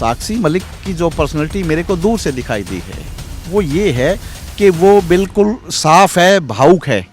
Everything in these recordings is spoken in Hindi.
साक्षी मलिक की जो पर्सनैलिटी मेरे को दूर से दिखाई दी है वो ये है कि वो बिल्कुल साफ है, भावुक है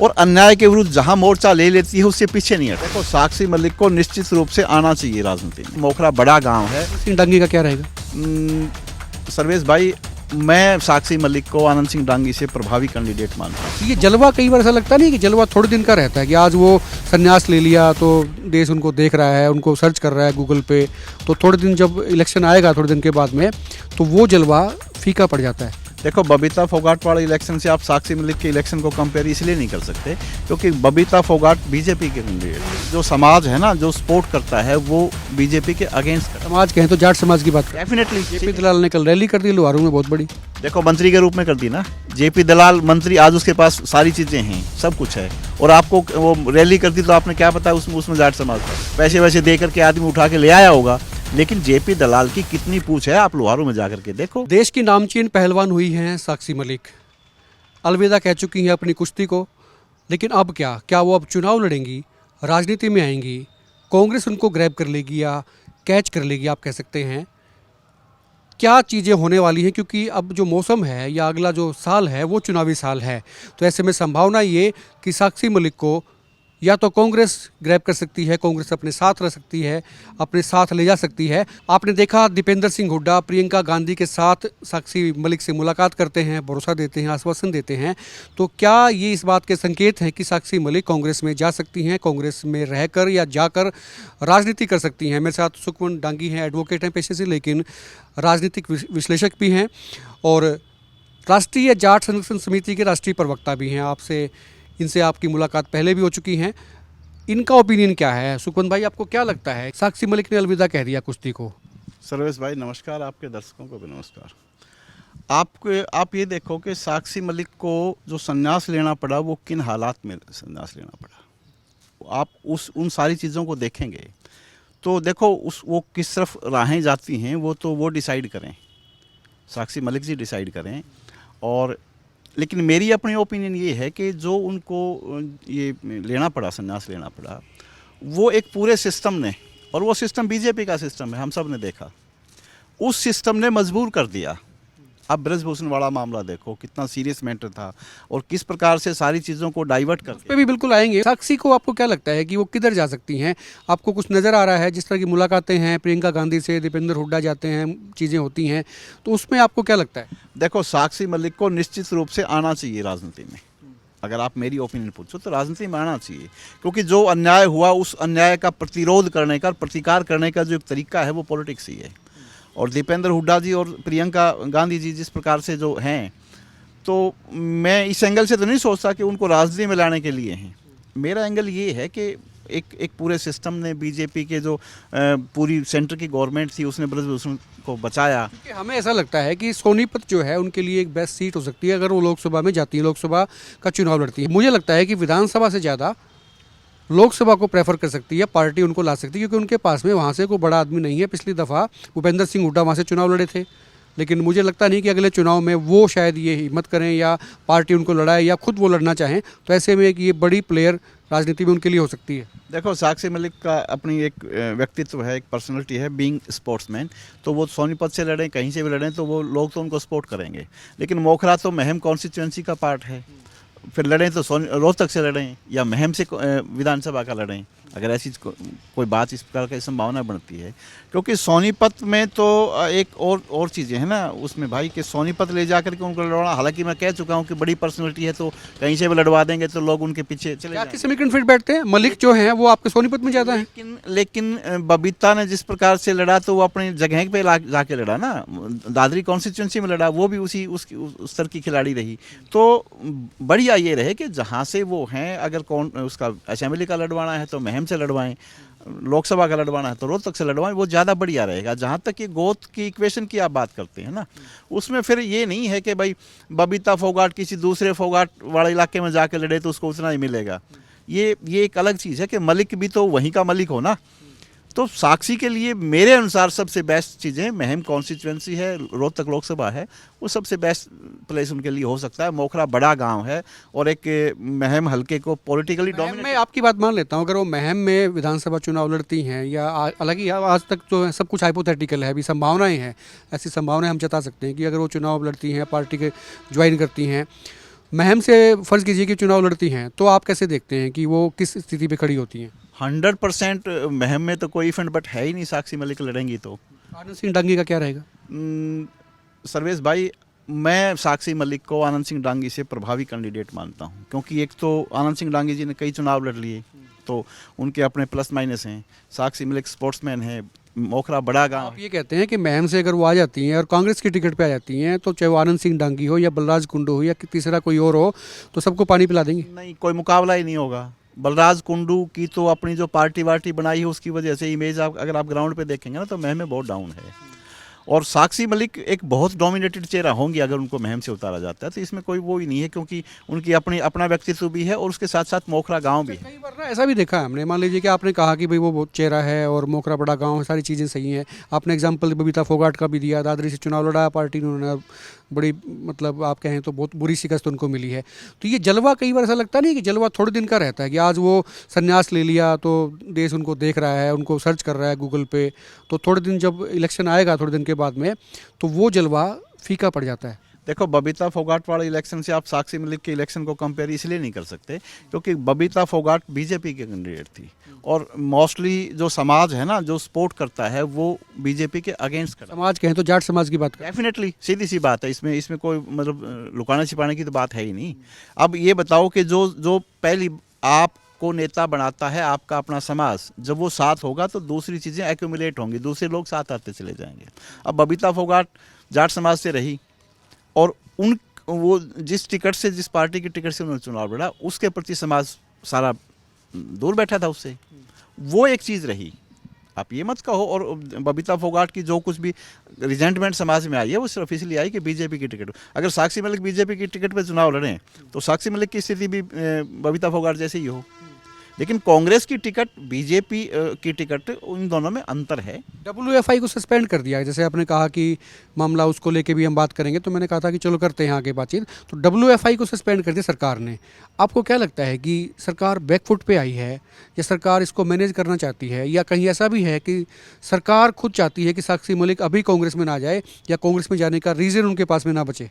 और अन्याय के विरुद्ध जहां मोर्चा ले लेती है उससे पीछे नहीं हटती। देखो साक्षी मलिक को निश्चित रूप से आना चाहिए राजनीति में। मोखरा बड़ा गांव है। सिंह डांगी का क्या रहेगा? सर्वेश भाई, मैं साक्षी मलिक को आनंद सिंह डांगी से प्रभावी कैंडिडेट मानता हूँ। ये जलवा कई बार ऐसा लगता नहीं कि जलवा थोड़े दिन का रहता है कि आज वो संन्यास ले लिया तो देश उनको देख रहा है, उनको सर्च कर रहा है गूगल पे, तो थोड़े दिन जब इलेक्शन आएगा थोड़े दिन के बाद में तो वो जलवा फीका पड़ जाता है। देखो बबीता फोगाट वाले इलेक्शन से आप साक्षी मलिक के इलेक्शन को कंपेयर इसलिए नहीं कर सकते क्योंकि बबीता फोगाट बीजेपी के कैंडिडेट, जो समाज है ना जो सपोर्ट करता है वो बीजेपी के अगेंस्ट करता है। समाज कहें तो जाट समाज की बात डेफिनेटली जेपी दलाल ने कल रैली कर दी लोहारू में, बहुत बड़ी। देखो मंत्री के रूप में कर दी ना जेपी दलाल मंत्री, आज उसके पास सारी चीजें हैं, सब कुछ है और आपको वो रैली कर दी तो आपने क्या पता उसमें जाट समाज पैसे वैसे दे करके आदमी उठा के ले आया होगा, लेकिन जेपी दलाल की कितनी पूछ है आप लोहारू में जाकर के देखो। देश की नामचीन पहलवान हुई हैं साक्षी मलिक, अलविदा कह चुकी हैं अपनी कुश्ती को, लेकिन अब क्या वो अब चुनाव लड़ेंगी, राजनीति में आएंगी, कांग्रेस उनको ग्रैब कर लेगी या कैच कर लेगी, आप कह सकते हैं क्या चीज़ें होने वाली हैं? क्योंकि अब जो मौसम है या अगला जो साल है वो चुनावी साल है, तो ऐसे में संभावना ये कि साक्षी मलिक को या तो कांग्रेस ग्रैब कर सकती है, कांग्रेस अपने साथ रह सकती है, अपने साथ ले जा सकती है। आपने देखा दीपेंद्र सिंह हुड्डा प्रियंका गांधी के साथ साक्षी मलिक से मुलाकात करते हैं, भरोसा देते हैं, आश्वासन देते हैं, तो क्या ये इस बात के संकेत हैं कि साक्षी मलिक कांग्रेस में जा सकती हैं, कांग्रेस में रहकर या जाकर राजनीति कर सकती हैं? मेरे साथ सुखमन डांगी हैं, एडवोकेट हैं पेशे से, लेकिन राजनीतिक विश्लेषक भी हैं और राष्ट्रीय जाट संरक्षण समिति के राष्ट्रीय प्रवक्ता भी हैं। आपसे इनसे आपकी मुलाकात पहले भी हो चुकी हैं, इनका ओपिनियन क्या है? सुखवंत भाई, आपको क्या लगता है साक्षी मलिक ने अलविदा कह दिया कुश्ती को? सर्वेश भाई नमस्कार, आपके दर्शकों को भी नमस्कार। आप ये देखो कि साक्षी मलिक को जो संन्यास लेना पड़ा वो किन हालात में संन्यास लेना पड़ा। आप उन सारी चीज़ों को देखेंगे तो देखो वो किस तरफ राहें जाती हैं वो डिसाइड करें, साक्षी मलिक जी डिसाइड करें। और लेकिन मेरी अपनी ओपिनियन ये है कि जो उनको ये लेना पड़ा, संन्यास लेना पड़ा, वो एक पूरे सिस्टम ने, और वो सिस्टम बीजेपी का सिस्टम है, हम सब ने देखा, उस सिस्टम ने मजबूर कर दिया। अब ब्रजभूषण वाला मामला देखो कितना सीरियस मैटर था और किस प्रकार से सारी चीज़ों को डाइवर्ट कर पे भी बिल्कुल आएंगे। साक्षी को आपको क्या लगता है कि वो किधर जा सकती हैं? आपको कुछ नज़र आ रहा है जिस तरह की मुलाकातें हैं प्रियंका गांधी से, दीपेंद्र हुड्डा जाते हैं, चीज़ें होती हैं, तो उसमें आपको क्या लगता है? देखो साक्षी मलिक को निश्चित रूप से आना चाहिए राजनीति में। अगर आप मेरी ओपिनियन पूछो तो राजनीति में आना चाहिए, क्योंकि जो अन्याय हुआ उस अन्याय का प्रतिरोध करने का, प्रतिकार करने का जो एक तरीका है वो पॉलिटिक्स ही है। और दीपेंद्र हुड्डा जी और प्रियंका गांधी जी जिस प्रकार से जो हैं, तो मैं इस एंगल से तो नहीं सोचता कि उनको राजनीति में लाने के लिए हैं। मेरा एंगल ये है कि एक पूरे सिस्टम ने, बीजेपी के जो पूरी सेंटर की गवर्नमेंट थी उसने ब्रजभूषण को बचाया। हमें ऐसा लगता है कि सोनीपत जो है उनके लिए एक बेस्ट सीट हो सकती है अगर वो लोकसभा में जाती है, लोकसभा का चुनाव लड़ती है। मुझे लगता है कि विधानसभा से ज़्यादा लोकसभा को प्रेफर कर सकती है, पार्टी उनको ला सकती है, क्योंकि उनके पास में वहाँ से कोई बड़ा आदमी नहीं है। पिछली दफ़ा भूपेंद्र सिंह हुड्डा वहाँ से चुनाव लड़े थे, लेकिन मुझे लगता नहीं कि अगले चुनाव में वो शायद ये हिम्मत करें या पार्टी उनको लड़ाए या खुद वो लड़ना चाहें, तो ऐसे में एक ये बड़ी प्लेयर राजनीति में उनके लिए हो सकती है। देखो साक्षी मलिक का अपनी एक व्यक्तित्व है, एक पर्सनैलिटी है, बीइंग स्पोर्ट्समैन, तो वो सोनीपत से लड़ें, कहीं से भी लड़ें, तो वो लोग तो उनको सपोर्ट करेंगे। लेकिन मोखरा तो महम कॉन्स्टिट्यूंसी का पार्ट है, फिर लड़ें तो रोहतक से लड़ें या महम से विधानसभा का लड़ें, अगर ऐसी कोई बात इस प्रकार की संभावना बढ़ती है। क्योंकि सोनीपत में तो एक और चीज़ें हैं ना उसमें भाई, कि सोनीपत ले जाकर के उनको लड़वाना, हालांकि मैं कह चुका हूं कि बड़ी पर्सनैलिटी है तो कहीं से भी लड़वा देंगे तो लोग उनके पीछे चले जाएंगे। किस समीकरण फिट बैठते हैं? मलिक जो हैं वो आपके सोनीपत में ज़्यादा हैं, लेकिन बबीता ने जिस प्रकार से लड़ा तो वो अपनी जगह पे जाके लड़ा ना, दादरी कॉन्स्टिट्यूंसी में लड़ा, वो भी उस स्तर की खिलाड़ी रही। तो बढ़िया ये रहे कि जहाँ से वो हैं, अगर कौन उसका असेंबली का लड़वाना है तो महम से लड़वाएं, लोकसभा का लड़वाना है तो रोहतक से लड़वाएं, वो ज़्यादा बढ़िया रहेगा। जहाँ तक ये गोद की इक्वेशन की आप बात करते हैं ना, उसमें फिर ये नहीं है कि भाई बबीता फोगाट किसी दूसरे फोगाट वाले इलाके में जाके लड़े तो उसको उतना ही मिलेगा। ये एक अलग चीज़ है कि मलिक भी तो वहीं का मलिक हो ना, तो साक्षी के लिए मेरे अनुसार सबसे बेस्ट चीज़ें महम कॉन्स्टिट्यूंसी है, रोहतक लोकसभा है, वो सबसे बेस्ट प्लेस उनके लिए हो सकता है। मोखरा बड़ा गांव है और एक महम हल्के को पॉलिटिकली महम में डोमिनेट। आपकी बात मान लेता हूँ, अगर वो महम में विधानसभा चुनाव लड़ती हैं या हालांकि आज तक तो सब कुछ हाइपोथेटिकल है, अभी संभावनाएं हैं, ऐसी संभावनाएं हम जता सकते हैं कि अगर वो चुनाव लड़ती हैं, पार्टी के ज्वाइन करती हैं, महम से फ़र्ज़ कीजिए कि चुनाव लड़ती हैं, तो आप कैसे देखते हैं कि वो किस स्थिति पे खड़ी होती हैं? 100% महम में तो कोई इफेंट बट है ही नहीं, साक्षी मलिक लड़ेंगी तो। आनंद सिंह डांगी का क्या रहेगा? सर्वेश भाई, मैं साक्षी मलिक को आनंद सिंह डांगी से प्रभावी कैंडिडेट मानता हूं, क्योंकि एक तो आनंद सिंह डांगी जी ने कई चुनाव लड़ लिए, तो उनके अपने प्लस माइनस हैं। साक्षी मलिक स्पोर्ट्समैन है, मोखरा बड़ा गांव आप है। ये कहते हैं कि महम से अगर वो आ जाती हैं और कांग्रेस की टिकट पे आ जाती हैं, तो चाहे वो आनंद सिंह डांगी हो या बलराज कुंडू हो या तीसरा कोई और हो, तो सबको पानी पिला देंगे? नहीं, कोई मुकाबला ही नहीं होगा। बलराज कुंडू की तो अपनी जो पार्टी वार्टी बनाई है उसकी वजह से इमेज, आप अगर आप ग्राउंड पे देखेंगे ना तो महम में बहुत डाउन है। और साक्षी मलिक एक बहुत डोमिनेटेड चेहरा होंगी अगर उनको महम से उतारा जाता है, तो इसमें कोई वो ही नहीं है, क्योंकि उनकी अपनी अपना व्यक्तित्व भी है और उसके साथ साथ मोखरा गांव भी है। कई बार ना ऐसा भी देखा है हमने, मान लीजिए कि आपने कहा कि भाई वो बहुत चेहरा है और मोखरा बड़ा गांव है, सारी चीज़ें सही हैं, आपने एग्जांपल बबीता फोगाट का भी दिया, दादरी से चुनाव लड़ा पार्टी ने, उन्होंने बड़ी मतलब आप कहें तो बहुत बुरी शिकस्त उनको मिली है। तो ये जलवा कई बार ऐसा लगता नहीं है कि जलवा थोड़े दिन का रहता है कि आज वो संन्यास ले लिया तो देश उनको देख रहा है, उनको सर्च कर रहा है गूगल पे, तो थोड़े दिन जब इलेक्शन आएगा थोड़े दिन के बाद में, तो वो जलवा फीका पड़ जाता है। देखो, बबीता फोगाट वाले इलेक्शन से आप साक्षी मलिक के इलेक्शन को कंपेयर इसलिए नहीं कर सकते क्योंकि बबीता फोगाट बीजेपी के कैंडिडेट थी और मोस्टली जो समाज है ना, जो सपोर्ट करता है वो बीजेपी के अगेंस्ट करता है। समाज कहें तो जाट समाज की बात करें, डेफिनेटली सीधी सी बात है, इसमें कोई मतलब लुकाने छिपाने की तो बात है ही नहीं। अब ये बताओ कि जो जो पहली आपको नेता बनाता है आपका अपना समाज, जब वो साथ होगा तो दूसरी चीज़ें एक्यूमुलेट होंगी, दूसरे लोग साथ आते चले जाएंगे। अब बबीता फोगाट जाट समाज से रही और उन वो जिस टिकट से, जिस पार्टी की टिकट से उन्होंने चुनाव लड़ा, उसके प्रति समाज सारा दूर बैठा था उससे, वो एक चीज़ रही। आप ये मत कहो। और बबीता फोगाट की जो कुछ भी रिजेंटमेंट समाज में आई है वो सिर्फ इसलिए आई कि बीजेपी की टिकट, अगर साक्षी मलिक बीजेपी की टिकट पे चुनाव लड़ें तो साक्षी मलिक की स्थिति भी बबीता फोगाट जैसी ही हो। लेकिन कांग्रेस की टिकट, बीजेपी की टिकट, उन दोनों में अंतर है। WFI को सस्पेंड कर दिया है, जैसे आपने कहा कि मामला उसको लेके भी हम बात करेंगे, तो मैंने कहा था कि चलो करते हैं आगे बातचीत। तो WFI को सस्पेंड कर दिया सरकार ने। आपको क्या लगता है कि सरकार बैकफुट पे आई है या सरकार इसको मैनेज करना चाहती है, या कहीं ऐसा भी है कि सरकार खुद चाहती है कि साक्षी मलिक अभी कांग्रेस में ना जाए या कांग्रेस में जाने का रीज़न उनके पास में ना बचे?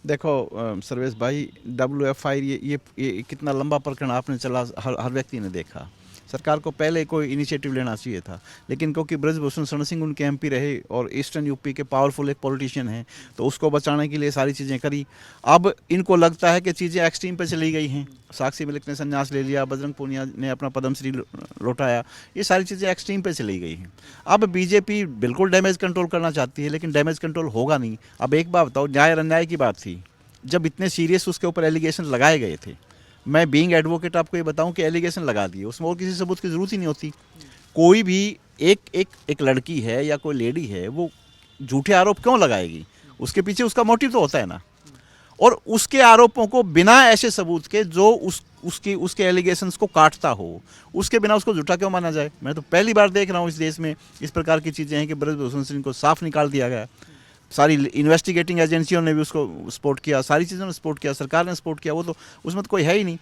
देखो सर्वेश भाई, WFI ये कितना लंबा प्रकरण आपने चला, हर व्यक्ति ने देखा। सरकार को पहले कोई इनिशिएटिव लेना चाहिए था, लेकिन क्योंकि ब्रजभूषण शरण सिंह उनके MP रहे और ईस्टर्न यूपी के पावरफुल एक पॉलिटिशियन हैं, तो उसको बचाने के लिए सारी चीज़ें करी। अब इनको लगता है कि चीज़ें एक्सट्रीम पे चली गई हैं। साक्षी मलिक ने संन्यास ले लिया, बजरंग पूनिया ने अपना पद्मश्री लौटाया, ये सारी चीज़ें एक्सट्रीम पे चली गई हैं। अब बीजेपी बिल्कुल डैमेज कंट्रोल करना चाहती है, लेकिन डैमेज कंट्रोल होगा नहीं। अब एक बात बताओ, न्याय और अन्याय की बात थी, जब इतने सीरियस उसके ऊपर एलिगेशन लगाए गए थे, मैं बीइंग एडवोकेट आपको ये बताऊं कि एलिगेशन लगा दिए, उसमें और किसी सबूत की ज़रूरत ही नहीं होती। कोई भी एक लड़की है या कोई लेडी है, वो झूठे आरोप क्यों लगाएगी? उसके पीछे उसका मोटिव तो होता है ना। और उसके आरोपों को बिना ऐसे सबूत के जो उसके एलिगेशंस को काटता हो, उसके बिना उसको झूठा क्यों माना जाए? मैं तो पहली बार देख रहा हूँ इस देश में इस प्रकार की चीज़ें हैं कि ब्रजभूषण सिंह को साफ निकाल दिया गया। सारी इन्वेस्टिगेटिंग एजेंसियों ने भी उसको सपोर्ट किया, सारी चीज़ों ने सपोर्ट किया, सरकार ने सपोर्ट किया, वो तो उसमें तो कोई है ही नहीं।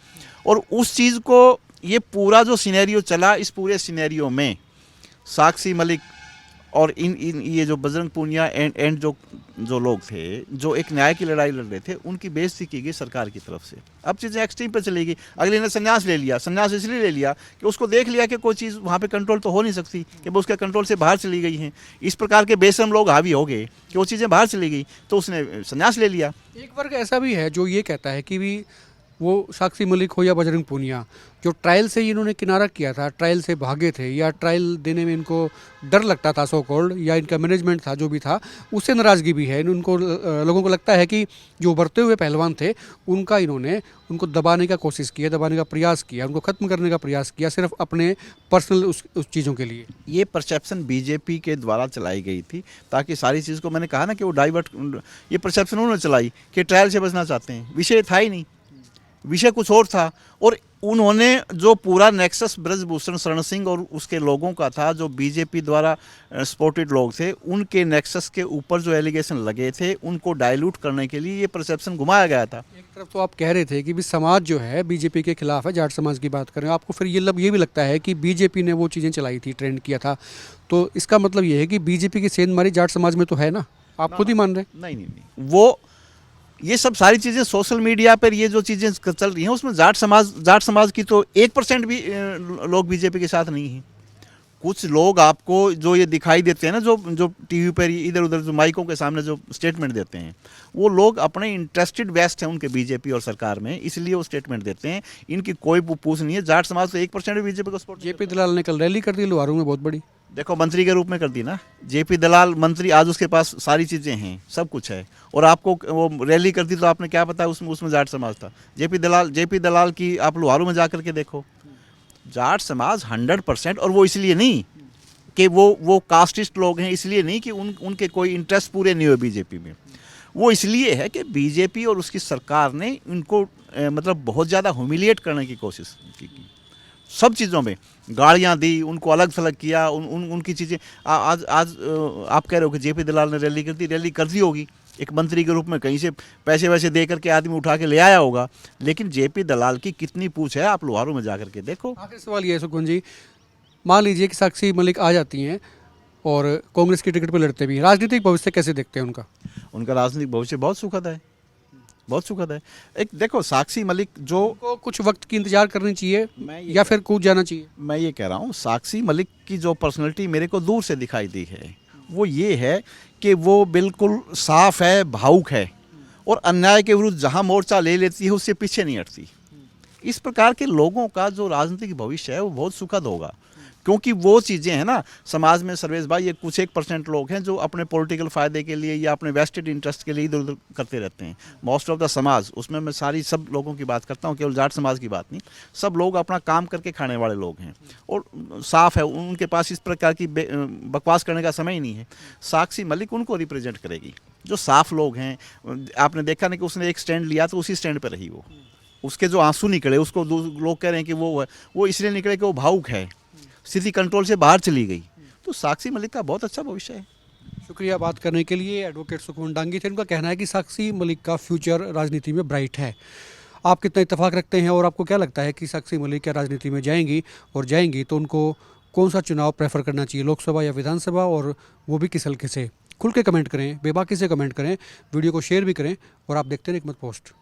और उस चीज़ को, ये पूरा जो सिनेरियो चला, इस पूरे सिनेरियो में साक्षी मलिक और इन ये जो बजरंग पूनिया एंड जो लोग थे, जो एक न्याय की लड़ाई लड़ रहे थे, उनकी बेइज्जती की गई सरकार की तरफ से। अब चीज़ें एक्सट्रीम पे चली गई। अगले ने संन्यास ले लिया, संन्यास इसलिए ले लिया कि उसको देख लिया कि कोई चीज़ वहाँ पे कंट्रोल तो हो नहीं सकती, कि वो उसके कंट्रोल से बाहर चली गई हैं। इस प्रकार के बेशरम लोग हावी हो गए कि वो चीज़ें बाहर चली गई, तो उसने संन्यास ले लिया। एक वर्ग ऐसा भी है जो ये कहता है कि भी वो साक्षी मलिक हो या बजरंग पूनिया, जो ट्रायल से ही इन्होंने किनारा किया था, ट्रायल से भागे थे या ट्रायल देने में इनको डर लगता था सो कॉल्ड, या इनका मैनेजमेंट था जो भी था, उससे नाराज़गी भी है। उनको लोगों को लगता है कि जो उभरते हुए पहलवान थे इन्होंने उनको दबाने का कोशिश किया, दबाने का प्रयास किया, उनको ख़त्म करने का प्रयास किया, सिर्फ अपने पर्सनल उस चीज़ों के लिए। ये परसेप्शन बीजेपी के द्वारा चलाई गई थी, ताकि सारी चीज़ को, मैंने कहा ना कि वो डाइवर्ट, ये परसेप्शन उन्होंने चलाई कि ट्रायल से बचना चाहते हैं। विषय था ही नहीं, विषय कुछ और था। और उन्होंने जो पूरा नेक्सस ब्रजभूषण शरण सिंह और उसके लोगों का था, जो बीजेपी द्वारा सपोर्टेड लोग थे, उनके नेक्सस के ऊपर जो एलिगेशन लगे थे उनको डाइल्यूट करने के लिए ये परसेप्शन घुमाया गया था। एक तरफ तो आप कह रहे थे कि भी समाज जो है बीजेपी के खिलाफ है, जाट समाज की बात करें, आपको फिर ये भी लगता है कि बीजेपी ने वो चीज़ें चलाई थी, ट्रेंड किया था, तो इसका मतलब ये है कि बीजेपी की सेंधमारी जाट समाज में तो है ना, आप खुद ही मान रहे हैं। नहीं, वो ये सब सारी चीज़ें सोशल मीडिया पर ये जो चीज़ें चल रही हैं उसमें जाट समाज की तो 1% भी लोग बीजेपी के साथ नहीं हैं। कुछ लोग आपको जो ये दिखाई देते हैं ना, जो टीवी पर इधर उधर जो माइकों के सामने जो स्टेटमेंट देते हैं, वो लोग अपने इंटरेस्टेड व्यस्त हैं उनके बीजेपी और सरकार में, इसलिए वो स्टेटमेंट देते हैं। इनकी कोई पूछ नहीं है। जाट समाज तो 1% भी बीजेपी को सपोर्ट। जेपी दलाल ने कल रैली कर दी लोहारू में, बहुत बड़ी। देखो, मंत्री के रूप में कर दी ना जेपी दलाल मंत्री, आज उसके पास सारी चीज़ें हैं, सब कुछ है, और आपको वो रैली कर दी तो आपने क्या पता उसमें जाट समाज था। जेपी दलाल की आप लोहारू में जा करके देखो, जाट समाज 100%। और वो इसलिए नहीं कि वो कास्टिस्ट लोग हैं, इसलिए नहीं कि उनके कोई इंटरेस्ट पूरे नहीं हुए बीजेपी में, वो इसलिए है कि बीजेपी और उसकी सरकार ने इनको मतलब बहुत ज़्यादा ह्यूमिलिएट करने की कोशिश की। सब चीज़ों में गाड़ियाँ दी, उनको अलग थलग किया, उनकी चीज़ें। आज आप कह रहे हो कि जेपी दलाल ने रैली कर दी होगी, एक मंत्री के रूप में कहीं से पैसे वैसे दे करके आदमी उठा के ले आया होगा, लेकिन जेपी दलाल की कितनी पूछ है, आप लोहारू में जा करके देखो। आखिरी सवाल ये है सुखवंत जी, मान लीजिए कि साक्षी मलिक आ जाती हैं और कांग्रेस की टिकट पर लड़ते भी हैं, राजनीतिक भविष्य कैसे देखते हैं उनका? उनका राजनीतिक भविष्य बहुत सुखद है, बहुत सुखद है। एक देखो, साक्षी मलिक जो को कुछ वक्त की इंतजार करनी चाहिए या फिर कूद जाना चाहिए? मैं ये कह रहा हूँ, साक्षी मलिक की जो पर्सनैलिटी मेरे को दूर से दिखाई दी है, वो ये है कि वो बिल्कुल साफ है, भावुक है, और अन्याय के विरुद्ध जहाँ मोर्चा ले लेती है उससे पीछे नहीं हटती। इस प्रकार के लोगों का जो राजनीतिक भविष्य है वो बहुत सुखद होगा, क्योंकि वो चीज़ें हैं ना समाज में। सर्वेश भाई, ये कुछ 1% लोग हैं जो अपने पॉलिटिकल फ़ायदे के लिए या अपने वेस्टेड इंटरेस्ट के लिए इधर उधर करते रहते हैं। मोस्ट ऑफ द समाज, उसमें मैं सब लोगों की बात करता हूँ, केवल जाट समाज की बात नहीं, सब लोग अपना काम करके खाने वाले लोग हैं और साफ़ है, उनके पास इस प्रकार की बकवास करने का समय ही नहीं है। साक्षी मलिक उनको रिप्रेजेंट करेगी, जो साफ़ लोग हैं। आपने देखा नहीं कि उसने एक स्टैंड लिया तो उसी स्टैंड पर रही वो, उसके जो आंसू निकले उसको लोग कह रहे हैं कि वो इसलिए निकले कि वो भावुक है, स्थिति कंट्रोल से बाहर चली गई। तो साक्षी मलिक का बहुत अच्छा भविष्य है। शुक्रिया बात करने के लिए। एडवोकेट सुखवंत डांगी थे। उनका कहना है कि साक्षी मलिक का फ्यूचर राजनीति में ब्राइट है। आप कितना इत्तेफाक रखते हैं और आपको क्या लगता है कि साक्षी मलिक क्या राजनीति में जाएंगी, और जाएंगी तो उनको कौन सा चुनाव प्रेफर करना चाहिए, लोकसभा या विधानसभा, और वो भी किस हल्के से? खुल के कमेंट करें, बेबाकी से कमेंट करें, वीडियो को शेयर भी करें, और आप देखते रहें एकमत पोस्ट।